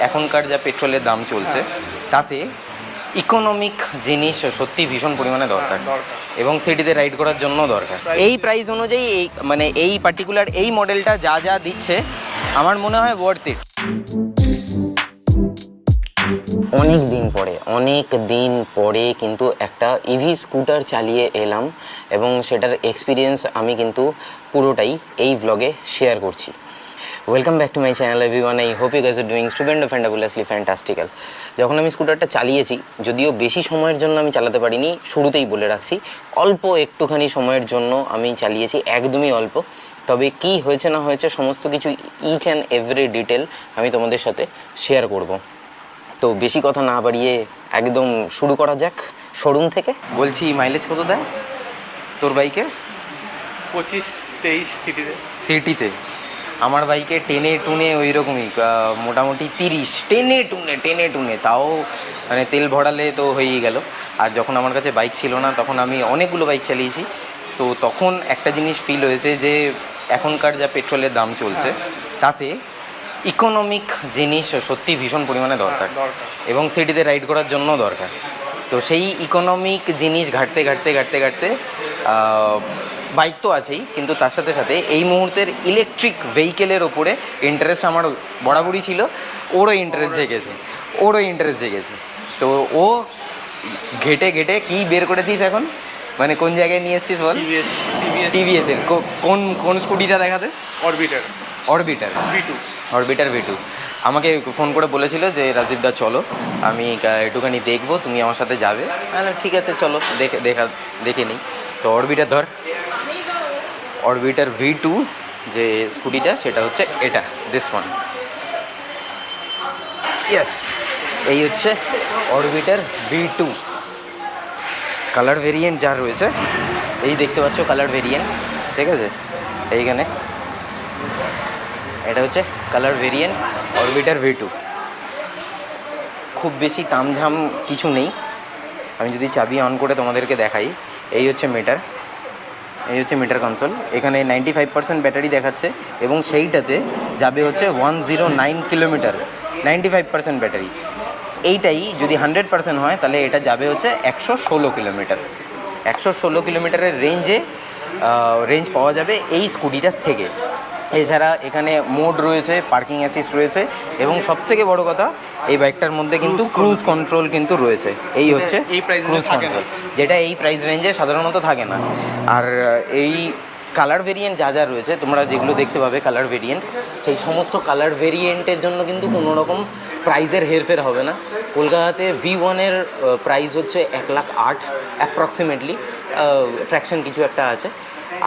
এখনকার যা পেট্রোলের দাম চলছে তাতে ইকোনমিক জিনিস সত্যি ভীষণ পরিমাণে দরকার এবং সিটিতে রাইড করার জন্য দরকার। এই প্রাইস অনুযায়ী এই পার্টিকুলার এই মডেলটা যা যা দিচ্ছে আমার মনে হয় ওয়ার্থ ইট। অনেক দিন পরে কিন্তু একটা ইভি স্কুটার চালিয়ে এলাম এবং সেটার এক্সপিরিয়েন্স আমি কিন্তু পুরোটাই এই ভ্লগে শেয়ার করছি। Welcome back to my channel everyone. I hope you guys are doing stupendabulously fantastical. যখন আমি স্কুটারটা চালিয়েছি, যদিও বেশি সময়ের জন্য আমি চালাতে পারিনি, শুরুতেই বলে রাখছি অল্প একটুখানি সময়ের জন্য আমি চালিয়েছি, একদমই অল্প। তবে কি হয়েছে না হয়েছে সমস্ত কিছু ইচ অ্যান্ড এভরি ডিটেল আমি তোমাদের সাথে শেয়ার করব। তো বেশি কথা না বাড়িয়ে একদম শুরু করা যাক শোরুম থেকে। বলছি মাইলেজ কত দেয় তোর বাইকে? 25-23 সিটিতে। আমার বাইকে টেনে টুনে ওই রকমই মোটামুটি 30 টেনে টুনে, তাও মানে তেল ভরালে তো হয়েই গেল। আর যখন আমার কাছে বাইক ছিল না তখন আমি অনেকগুলো বাইক চালিয়েছি, তো তখন একটা জিনিস ফিল হয়েছে যে এখনকার যা পেট্রোলের দাম চলছে তাতে ইকোনমিক জিনিস সত্যি ভীষণ পরিমাণে দরকার এবং সিটিতে রাইড করার জন্য দরকার। তো সেই ইকোনমিক জিনিস ঘাটতে বাইক তো আছেই, কিন্তু তার সাথে সাথে এই মুহূর্তের ইলেকট্রিক ভেহিকেলের ওপরে ইন্টারেস্ট আমার বরাবরই ছিল। ওরও ইন্টারেস্ট জেগেছে। তো ও ঘেটে কী বের করেছিস এখন, মানে কোন জায়গায় নিয়ে এসেছিস বল? টিভিএসের কোন স্কুটিটা দেখাতে? Orbiter V2। আমাকে ফোন করে বলেছিল যে রাজীবদা চলো, আমি একটুখানি দেখবো, তুমি আমার সাথে যাবে। ঠিক আছে চলো দেখে নিই। তো অরবিটার V2 যে স্কুটিটা, সেটা হচ্ছে এটা, দিস ওয়ান। ইয়েস, এই হচ্ছে অরবিটার V2 কালার ভেরিয়েন্ট যা রয়েছে। এই দেখতে পাচ্ছ কালার ভেরিয়েন্ট, ঠিক আছে? এইখানে এটা হচ্ছে কালার ভেরিয়েন্ট অরবিটার V2। খুব বেশি তামঝাম কিছু নেই। আমি যদি চাবি অন করে তোমাদেরকে দেখাই, এই হচ্ছে মিটার কনসোল। এখানে 95% ব্যাটারি দেখাচ্ছে এবং সেইটাতে যাবে হচ্ছে 109 কিলোমিটার। 95% ব্যাটারি। এইটাই যদি 100% হয় তাহলে এটা যাবে হচ্ছে 116 কিলোমিটার। 116 কিলোমিটারের রেঞ্জ পাওয়া যাবে এই স্কুটিটার থেকে। এছাড়া এখানে মোড রয়েছে, পার্কিং অ্যাসিস্ট রয়েছে এবং সবথেকে বড় কথা এই বাইকটার মধ্যে কিন্তু ক্রুজ কন্ট্রোল কিন্তু রয়েছে। এই হচ্ছে ক্রুজ কন্ট্রোল, যেটা এই প্রাইস রেঞ্জে সাধারণত থাকে না। আর এই কালার ভেরিয়েন্ট যা রয়েছে, তোমরা যেগুলো দেখতে পাবে কালার ভেরিয়েন্ট, সেই সমস্ত কালার ভেরিয়েন্টের জন্য কিন্তু কোনো রকম প্রাইজের হেরফের হবে না। কলকাতাতে V1-এর প্রাইস হচ্ছে 1,08,000 অ্যাপ্রক্সিমেটলি, ফ্র্যাকশন কিছু একটা আছে।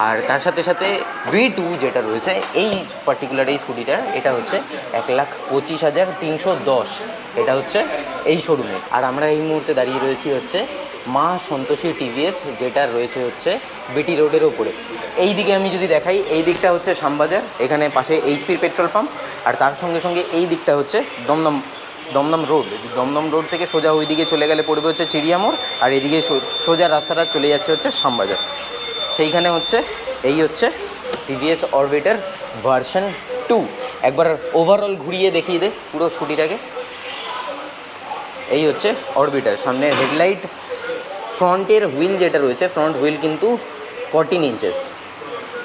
আর তার সাথে সাথে V2 যেটা রয়েছে এই পার্টিকুলার এই স্কুটিটার, এটা হচ্ছে 1,25,310। এটা হচ্ছে এই শোরুমে। আর আমরা এই মুহূর্তে দাঁড়িয়ে রয়েছি হচ্ছে মা সন্তোষী টিভিএস, যেটা রয়েছে হচ্ছে বিটি রোডের ওপরে। এই দিকে আমি যদি দেখাই, এই দিকটা হচ্ছে শ্যামবাজার, এখানে পাশে HP পেট্রোল পাম্প। আর তার সঙ্গে সঙ্গে এই দিকটা হচ্ছে দমদম রোড থেকে সোজা ওই দিকে চলে গেলে পড়বে হচ্ছে চিড়িয়ামোড়, আর এদিকে সোজা রাস্তাটা চলে যাচ্ছে হচ্ছে শ্যামবাজার। সেইখানে এই হচ্ছে টিভিএস অরবিটার ভার্সন 2। একবার ওভারঅল ঘুরিয়ে দেখিয়ে দে পুরো স্কুটিটাকে। এই হচ্ছে অরবিটার। সামনে হেডলাইট, ফ্রন্টের হুইল যেটা রয়েছে, ফ্রন্ট হুইল কিন্তু 14 ইঞ্চেস,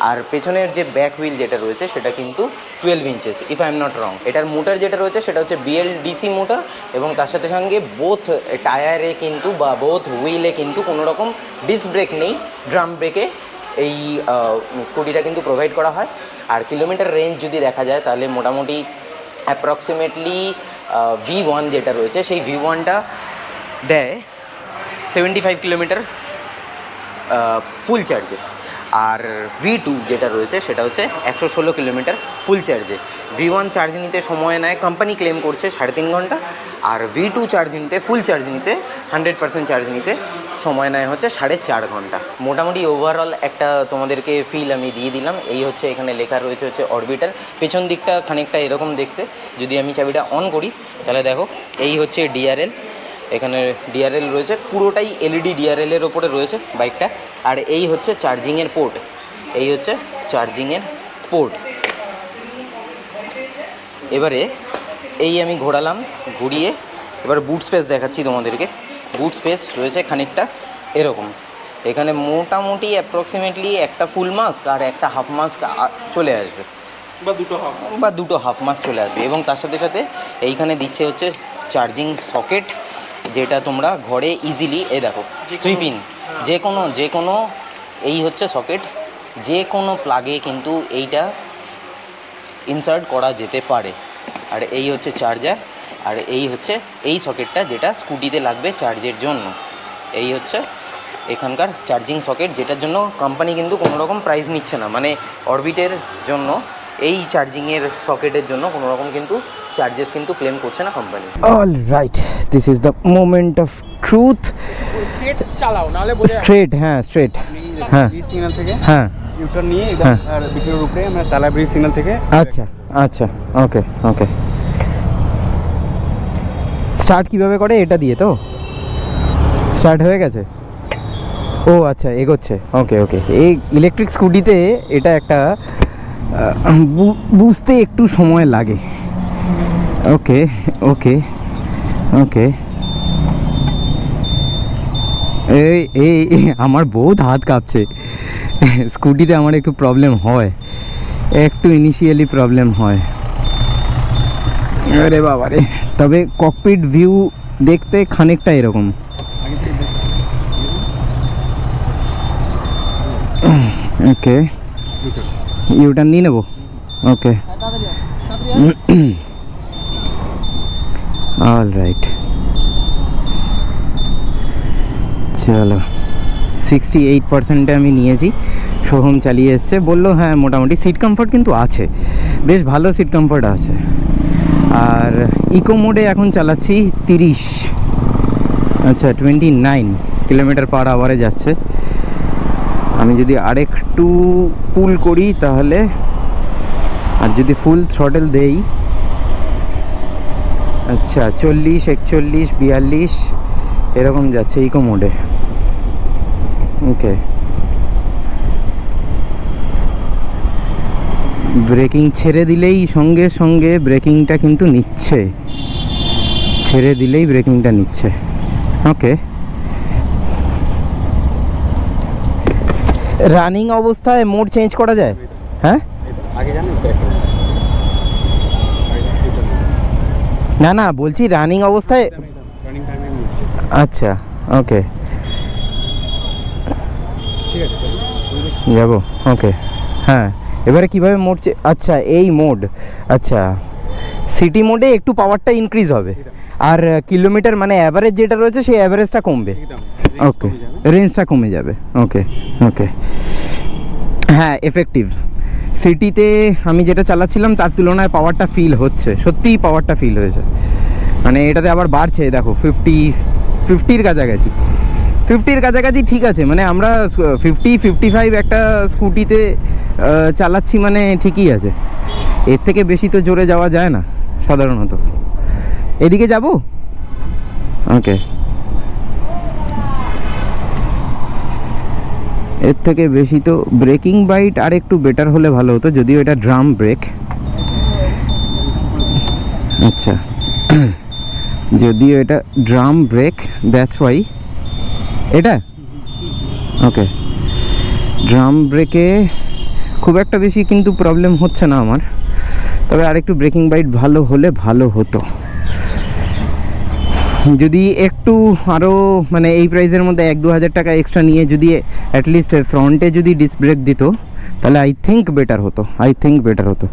আর পেছনের যে ব্যাক হুইল যেটা রয়েছে সেটা কিন্তু 12 inches, if I am not wrong. এটার মোটর যেটা রয়েছে সেটা হচ্ছে BLDC মোটর, এবং তার সাথে সঙ্গে বোথ টায়ারে কিন্তু বা বোথ হুইলে কিন্তু কোনো রকম ডিস্ক ব্রেক নেই, ড্রাম ব্রেকে এই স্কুটিটা কিন্তু প্রোভাইড করা হয়। আর কিলোমিটার রেঞ্জ যদি দেখা যায় তাহলে মোটামুটি অ্যাপ্রক্সিমেটলি V1 যেটা রয়েছে সেই V1টা দেয় 75 কিলোমিটার ফুল চার্জে। আর V2 যেটা রয়েছে সেটা হচ্ছে 116 কিলোমিটার ফুল চার্জে। V1 চার্জ নিতে সময় নেয়, কোম্পানি ক্লেম করছে 3.5 ঘন্টা। আর V2 চার্জ নিতে, ফুল চার্জ নিতে, 100% চার্জ নিতে সময় নেয় হচ্ছে 4.5 ঘন্টা। মোটামুটি ওভারঅল একটা তোমাদেরকে ফিল আমি দিয়ে দিলাম। এই হচ্ছে এখানে লেখা রয়েছে হচ্ছে অরবিটার। পেছন দিকটা খানিকটা এরকম দেখতে। যদি আমি চাবিটা অন করি তাহলে দেখো, এই হচ্ছে DRL। এখানে DRL রয়েছে, পুরোটাই LED DRL-এর ওপরে রয়েছে বাইকটা। আর এই হচ্ছে চার্জিংয়ের পোর্ট, এবারে এই আমি ঘোরালাম, ঘুরিয়ে এবার বুট স্পেস দেখাচ্ছি তোমাদেরকে। বুট স্পেস রয়েছে খানিকটা এরকম, এখানে মোটামুটি অ্যাপ্রক্সিমেটলি একটা ফুল মাস্ক আর একটা হাফ মাস্ক চলে আসবে, বা দুটো হাফ মাস্ক চলে আসবে। এবং তার সাথে সাথে এইখানে দিচ্ছে হচ্ছে চার্জিং সকেট, যেটা তোমরা ঘরে ইজিলি, এই দেখো 3 পিন, যে কোনো এই হচ্ছে সকেট, যে কোনো প্লাগে কিন্তু এইটা ইনসার্ট করা যেতে পারে। আর এই হচ্ছে চার্জার, আর এই হচ্ছে এই সকেটটা যেটা স্কুটিতে লাগবে চার্জের জন্য। এই হচ্ছে এখানকার চার্জিং সকেট, যেটার জন্য কোম্পানি কিন্তু কোনো রকম প্রাইস নিচ্ছে না, মানে অরবিটের জন্য এই চার্জিংয়ের সকেটের জন্য কোনো রকম কিন্তু চার্জেস কিন্তু ক্লেম করছে না company. All right, this is the moment of truth. চালাও নাহলে স্ট্রেট, হ্যাঁ স্ট্রেট, হ্যাঁ সিগন্যাল থেকে হ্যাঁ ইউটার নিয়ে হ্যাঁ। আর বিকের উপরে আমরা তালা ব্রিজ সিগন্যাল থেকে আচ্ছা আচ্ছা, ওকে ওকে। স্টার্ট কিভাবে করে? এটা দিয়ে তো স্টার্ট হয়ে গেছে? ও আচ্ছা, এগোচ্ছে, ওকে ওকে। এই ইলেকট্রিক স্কুটিতে এটা একটা বুঝতে একটু সময় লাগে। ওকে ওকে ওকে। এই এই আমার বহুত হাত কাঁপছে, স্কুটিতে আমার একটু প্রবলেম হয়, একটু ইনিশিয়ালি প্রবলেম হয়। আরে বাবা রে, তবে ককপিট ভিউ দেখতে খানিকটা এরকম। ওকে, ইউটার্ন নিয়ে নেবো, ওকে অল রাইট। চলো, 68%-এ আমি নিয়েছি, সোহম চালিয়ে এসছে, বললো হ্যাঁ মোটামুটি সিট কমফোর্ট কিন্তু আছে, বেশ ভালো সিট কমফোর্ট আছে। আর ইকো মোডে এখন চালাচ্ছি 30, আচ্ছা 29 km/h যাচ্ছে। আমি যদি আরেকটু পুল করি তাহলে, আর যদি ফুল থ্রটেল দেই, আচ্ছা 40, 41, 42 এরকম যাচ্ছে ইকো মোডে। ওকে, ব্রেকিং ছেড়ে দিলেই সঙ্গে সঙ্গে ব্রেকিংটা কিন্তু নিচ্ছে, ছেড়ে দিলেই ব্রেকিংটা নিচ্ছে। ওকে, রানিং অবস্থায় মোড চেঞ্জ করা যায়? হ্যাঁ, আগে জানেন না না বলছি রানিং অবস্থায়। রানিং টাইমে আচ্ছা ওকে, ঠিক আছে যাবো, ওকে। হ্যাঁ, এবারে কিভাবে মোড, আচ্ছা এই মোড, আচ্ছা সিটি মোডে একটু পাওয়ারটা ইনক্রিজ হবে, আর কিলোমিটার মানে অ্যাভারেজ যেটা রয়েছে সেই অ্যাভারেজটা কমবে। ওকে, রেঞ্জটা কমে যাবে, ওকে ওকে। হ্যাঁ এফেক্টিভ, সিটিতে আমি যেটা চালাচ্ছিলাম তার তুলনায় পাওয়ারটা ফিল হচ্ছে, সত্যিই পাওয়ারটা ফিল হয়েছে। মানে এটাতে আবার বাড়ছে, দেখো 50-র কাছাকাছি, 50-র কাছাকাছি, ঠিক আছে। মানে আমরা 50-55 একটা স্কুটিতে চালাচ্ছি, মানে ঠিকই আছে, এর থেকে বেশি তো জোরে যাওয়া যায় না সাধারণত। এদিকে যাব, ওকে। এর থেকে বেশি তো ব্রেকিং বাইট আর একটু বেটার হলে ভালো হতো, যদিও এটা ড্রাম ব্রেক। আচ্ছা, যদিও এটা ড্রাম ব্রেক, দ্যাটস ওয়াই এটা, ওকে। ড্রাম ব্রেকে খুব একটা বেশি কিন্তু প্রবলেম হচ্ছে না আমার, তবে আরেকটু ব্রেকিং বাইট ভালো হলে ভালো হতো। যদি একটু আরও মানে এই প্রাইসের মধ্যে 1-2 হাজার টাকা এক্সট্রা নিয়ে যদি অ্যাটলিস্ট ফ্রন্টে যদি ডিস্ক ব্রেক দিত, তাহলে আই থিঙ্ক বেটার হতো।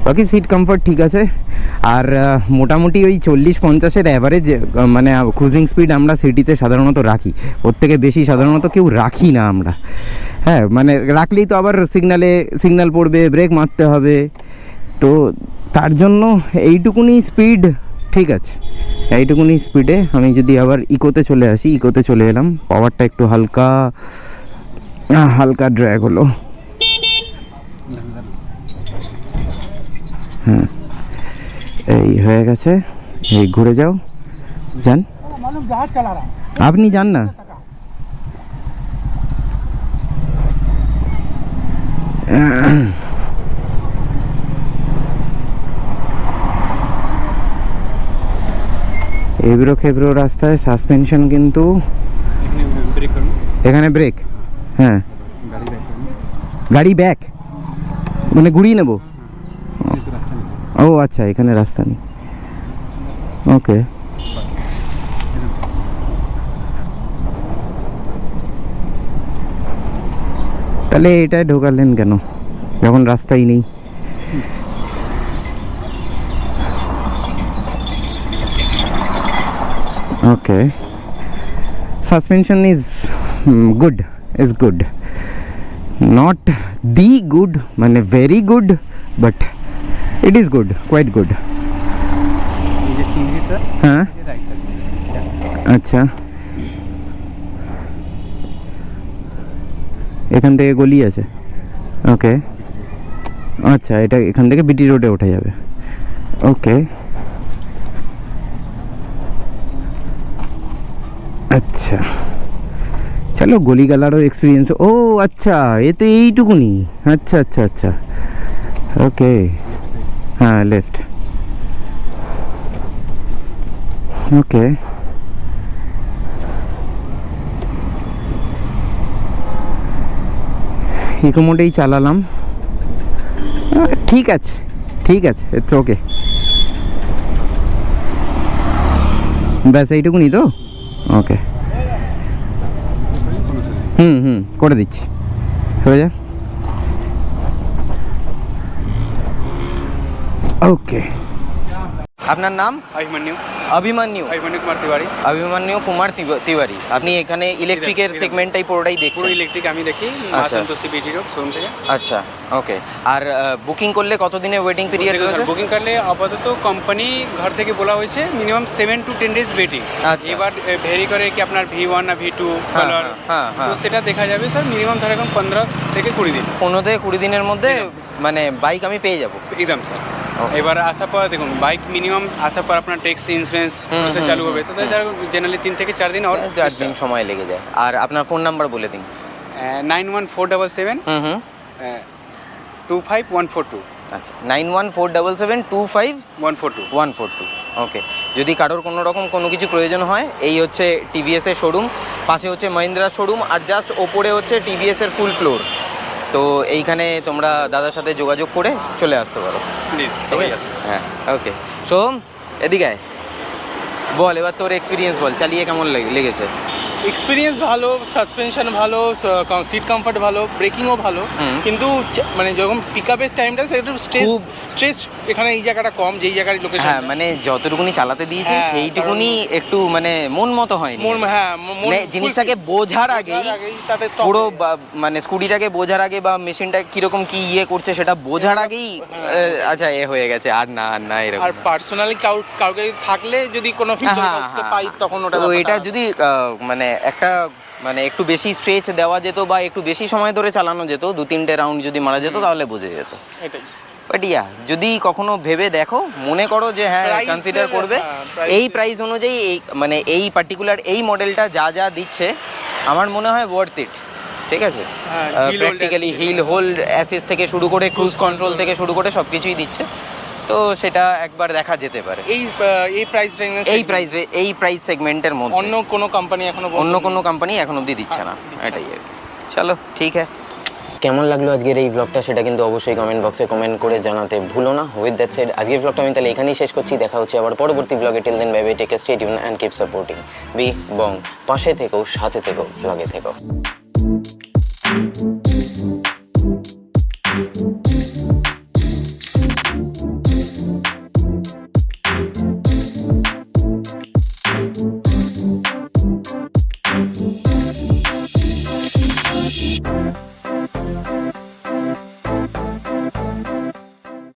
বাকি সিট কমফোর্ট ঠিক আছে। আর মোটামুটি ওই 40-50-এর অ্যাভারেজ মানে ক্রুজিং স্পিড আমরা সিটিতে সাধারণত রাখি, ওর থেকে বেশি সাধারণত কেউ রাখি না আমরা। হ্যাঁ, মানে রাখলেই তো আবার সিগন্যাল পড়বে, ব্রেক মারতে হবে, তো তার জন্য এইটুকুনি স্পিড ঠিক আছে। এইটুকুনি স্পিডে আমি যদি আবার ইকোতে চলে এলাম, পাওয়ারটা একটু হালকা ড্র্যাগ হলো। হ্যাঁ, এই হয়ে গেছে, এই ঘুরে যাও, যান আপনি, যান না। এবড়ো খেবড়ো রাস্তায় সাসপেনশন কিন্তু এখানে ব্রেক করুন, এখানে ব্রেক, হ্যাঁ গাড়ি ব্রেক করুন, গাড়ি ব্যাক মানে ঘুরিয়ে নেব। এখানে তো রাস্তা নেই। ও আচ্ছা, এখানে রাস্তা নেই, ওকে। তাহলে এটায় ঢোকালেন কেন যখন রাস্তাই নেই? Okay, suspension is good, is good, not the good মানে very good, but it is good, quite good. এই যে সিঙ্গি স্যার, হ্যাঁ রাইট সাইড। আচ্ছা, এখান থেকে গলি আছে, ওকে। আচ্ছা, এটা এখান থেকে বিটি রোডে ওঠা যাবে, ওকে। আচ্ছা চলো, গলি গালারও এক্সপিরিয়েন্স। ও আচ্ছা, এ তো এইটুকুনি, আচ্ছা আচ্ছা আচ্ছা, ওকে। হ্যাঁ, লেফট, ওকে। ইকো মোডেই চালালাম, ঠিক আছে ঠিক আছে, ইটস ওকে। ব্যাস এইটুকুনি তো, ওকে। করে দিচ্ছি, হয়ে যা, ওকে। আপনার নাম? অভিমন্যু, অভিমন্যু, অভিমন্যু কুমার তিওয়ারি। অভিমন্যু কুমার তিওয়ারি। আপনি এখানে ইলেকট্রিকের সেগমেন্টটাই পুরোটাই পুরো দেখছেন? ইলেকট্রিক আমি দেখি, মা আচ্ছা। সন্তোষী বিটি রোড শোরুম থেকে। আচ্ছা, ওকে। আর বুকিং করলে কতদিনের ওয়েটিং পিরিয়ড রয়েছে? বুকিং করলে আপাতত কোম্পানি ঘর থেকে বলা হয়েছে মিনিমাম 7 to 10 days ওয়েটিং। আচ্ছা। এবার ভেরি করে কি আপনার V1 না V2 হ্যাঁ, কালার, হ্যাঁ, হ্যাঁ। তো সেটা দেখা যাবে স্যার। মিনিমাম ধরে এখন 15 থেকে 20 দিন 15 থেকে 20 দিনের মধ্যে মানে বাইক আমি পেয়ে যাব? একদম স্যার। Okay. এবার আসার পর দেখুন, বাইক মিনিমাম আসার পর আপনার ট্যাক্স ইন্স্যুরেন্স প্রসেস চালু হবে, তো জেনারেলি 3 থেকে 4 দিন আর 4 দিন সময় লেগে যায়। আর আপনার ফোন নাম্বার বলে দিন। 9147 হুম 25142। আচ্ছা, 9147725142। 142। ওকে। যদি কারোর কোনো রকম কোনো কিছু প্রয়োজন হয়, এই হচ্ছে টিভিএসের শোরুম, পাশে হচ্ছে মহিন্দ্রা শোরুম, আর জাস্ট ওপরে হচ্ছে টিভিএসের ফুল ফ্লোর। তো এইখানে তোমরা দাদার সাথে যোগাযোগ করে চলে আসতে পারো। প্লিজ ঠিক সবাই আছে? আসুন। হ্যাঁ, ওকে। সোম, এদিকে আয়। বল এবার তোর এক্সপিরিয়েন্স বল, চালিয়ে কেমন লেগেছে? এক্সপিরিয়েন্স ভালো, সাসপেনশন ভালো, সিট কমফর্ট ভালো, ব্রেকিংও ভালো, কিন্তু মানে যখন পিক আপের টাইমটা একটু স্ট্রেচ এখানে এই জায়গাটা কম, যেই জায়গার লোকেশন। হ্যাঁ, মানে যতটুকুনি চালাতে দিয়েছি হ্যাঁ, সেইটুকুনি একটু মানে মন মতো হয়নি। মানে জিনিসটাকে বোঝার আগেই তাতে stop পুরো হয়ে যায়। মানে স্কুটিটাকে বোঝার আগে বা মেশিনটা কিরকম কি ইয়ে করছে সেটা বোঝার আগেই আচ্ছা এ হয়ে গেছে, আর না এরকম আর পার্সোনালি কাউকে থাকলে যদি কোনো ফিডব্যাক পাই তখন ওটা তো এটা যদি মানে একটা মানে একটু বেশি স্ট্রেচ দেওয়া যেত বা একটু বেশি সময় ধরে চালানো যেত, 2-3টে রাউন্ড যদি মারা যেত, তাহলে বোঝা যেত। এটাই। বাট যদি কখনো ভেবে দেখো, মনে করো যে হ্যাঁ Price, কনসিডার করবে, price এই প্রাইস অনুযায়ী এই মানে এই পার্টিকুলার এই মডেলটা যা দিচ্ছে আমার মনে হয় ওয়ার্থ ইট। ঠিক আছে, হ্যাঁ, heel hold practically hill hold assist থেকে শুরু করে ক্রুজ কন্ট্রোল থেকে শুরু করে সব কিছুই দিচ্ছে, তো সেটা একবার দেখা যেতে পারে এই প্রাইস রেঞ্জে, এই প্রাইস সেগমেন্টের মধ্যে। অন্য কোনো কোম্পানি অন্য কোনো কোম্পানি এখন অবধি দিচ্ছে না, এটাই আর কি। চলো ঠিক আছে। কেমন লাগলো আজকের এই ব্লগটা সেটা কিন্তু অবশ্যই কমেন্ট বক্সে কমেন্ট করে জানাতে ভুলো না। উইথ দ্যাট সেড আজকের ব্লগটা আমি তাহলে এখানেই শেষ করছি। দেখা হচ্ছে আবার পরবর্তী ব্লগে। Till then bye bye, take care, stay tune and keep supporting B Bong. পাশে থেকো, সাথে থেকো, ব্লগে থেকো।